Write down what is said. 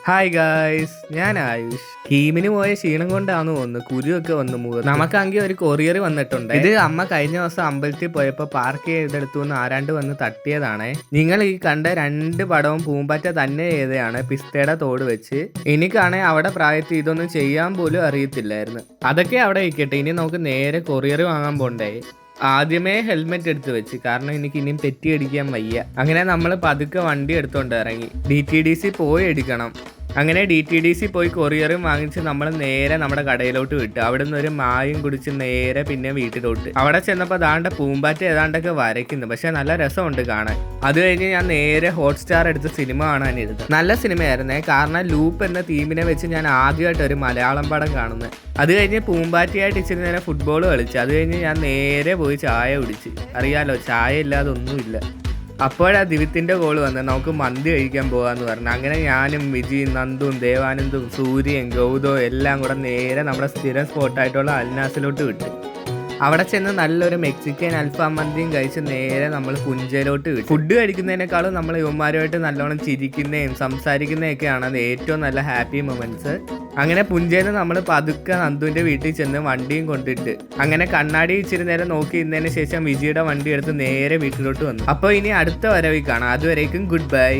Hi guys, ഞാൻ ആയുഷ്. ടീമിന് പോയ ക്ഷീണം കൊണ്ടാന്ന് തോന്നുന്നു കുരുവൊക്കെ വന്നു മുഖത്ത്. നമുക്കാണെങ്കിൽ ഒരു കൊറിയർ വന്നിട്ടുണ്ട്. ഇത് അമ്മ കഴിഞ്ഞ ദിവസം അമ്പലത്തിൽ പോയപ്പോൾ പാർക്ക് ചെയ്തെടുത്തു നിന്ന് ആരാണ്ട് വന്ന് തട്ടിയതാണേ. നിങ്ങൾ ഈ കണ്ട 2 പടവും പൂമ്പാറ്റ തന്നെ ചെയ്തതാണ്, പിസ്തയുടെ തോട് വെച്ച്. എനിക്കാണെ അവിടെ പ്രായത്തിൽ ഇതൊന്നും ചെയ്യാൻ പോലും അറിയത്തില്ലായിരുന്നു. അതൊക്കെ അവിടെ ഇരിക്കട്ടെ, ഇനി നമുക്ക് നേരെ കൊറിയർ വാങ്ങാൻ പോണ്ടേ. ആദ്യമേ ഹെൽമെറ്റ് എടുത്ത് വെച്ച്, കാരണം എനിക്ക് ഇനിയും പെറ്റി അടിക്കാൻ വയ്യ. അങ്ങനെ നമ്മൾ പതുക്കെ വണ്ടി എടുത്തോണ്ട് ഇറങ്ങി. DTDC പോയി എടുക്കണം. അങ്ങനെ DTDC പോയി കൊറിയറും വാങ്ങിച്ച് നമ്മൾ നേരെ നമ്മുടെ കടയിലോട്ട് വിട്ടു. അവിടെ നിന്ന് ഒരു മായും കുടിച്ച് നേരെ പിന്നെ വീട്ടിലോട്ട്. അവിടെ ചെന്നപ്പോൾ ദാണ്ട പൂമ്പാറ്റ ഏതാണ്ടൊക്കെ വരയ്ക്കുന്നു, പക്ഷെ നല്ല രസമുണ്ട് കാണാൻ. അത് കഴിഞ്ഞ് ഞാൻ നേരെ ഹോട്ട്സ്റ്റാർ എടുത്ത് സിനിമ കാണാനിരുന്നു. നല്ല സിനിമയായിരുന്നേ, കാരണം ലൂപ്പ് എന്ന തീമിനെ വെച്ച് ഞാൻ ആദ്യമായിട്ട് ഒരു മലയാളം പടം കാണുന്നത്. അത് കഴിഞ്ഞ് പൂമ്പാറ്റയായിട്ട് ഇച്ചിരി നേരം ഫുട്ബോൾ കളിച്ചു. അത് കഴിഞ്ഞ് ഞാൻ നേരെ പോയി ചായ കുടിച്ച്. അറിയാലോ, ചായ ഇല്ലാതെ ഒന്നുമില്ല. അപ്പോഴാ ദിവ്യത്തിൻ്റെ കോള് വന്നത്, നമുക്ക് മന്തി കഴിക്കാൻ പോകാമെന്ന് പറഞ്ഞു. അങ്ങനെ ഞാനും വിജിയും നന്ദും ദേവാനന്ദും സൂര്യയും ഗൗതവും എല്ലാം കൂടെ നേരെ നമ്മുടെ സ്ഥിരം സ്പോട്ടായിട്ടുള്ള അൽനാസിലോട്ട് വിട്ടു. അവിടെ ചെന്ന് നല്ലൊരു മെക്സിക്കൻ അൽഫാം മന്തിയും കഴിച്ച് നേരെ നമ്മൾ പുഞ്ചയിലോട്ട് വിട്ടു. ഫുഡ് കഴിക്കുന്നതിനേക്കാളും നമ്മൾ യുവന്മാരുമായിട്ട് നല്ലോണം ചിരിക്കുന്നതും സംസാരിക്കുന്നതൊക്കെയാണ് അത് ഏറ്റവും നല്ല ഹാപ്പി മൊമെന്റ്സ്. അങ്ങനെ പുഞ്ചയിൽ നമ്മൾ പതുക്കെ നന്ദുവിൻ്റെ വീട്ടിൽ ചെന്ന് വണ്ടിയും കൊണ്ടിട്ട് അങ്ങനെ കണ്ണാടി ഇച്ചിരി നേരം നോക്കി ഇന്നതിന് ശേഷം വിജിയുടെ വണ്ടി എടുത്ത് നേരെ വീട്ടിലോട്ട് വന്നു. അപ്പോൾ ഇനി അടുത്ത വരവിൽ കാണാം. അതുവരേക്കും ഗുഡ് ബൈ.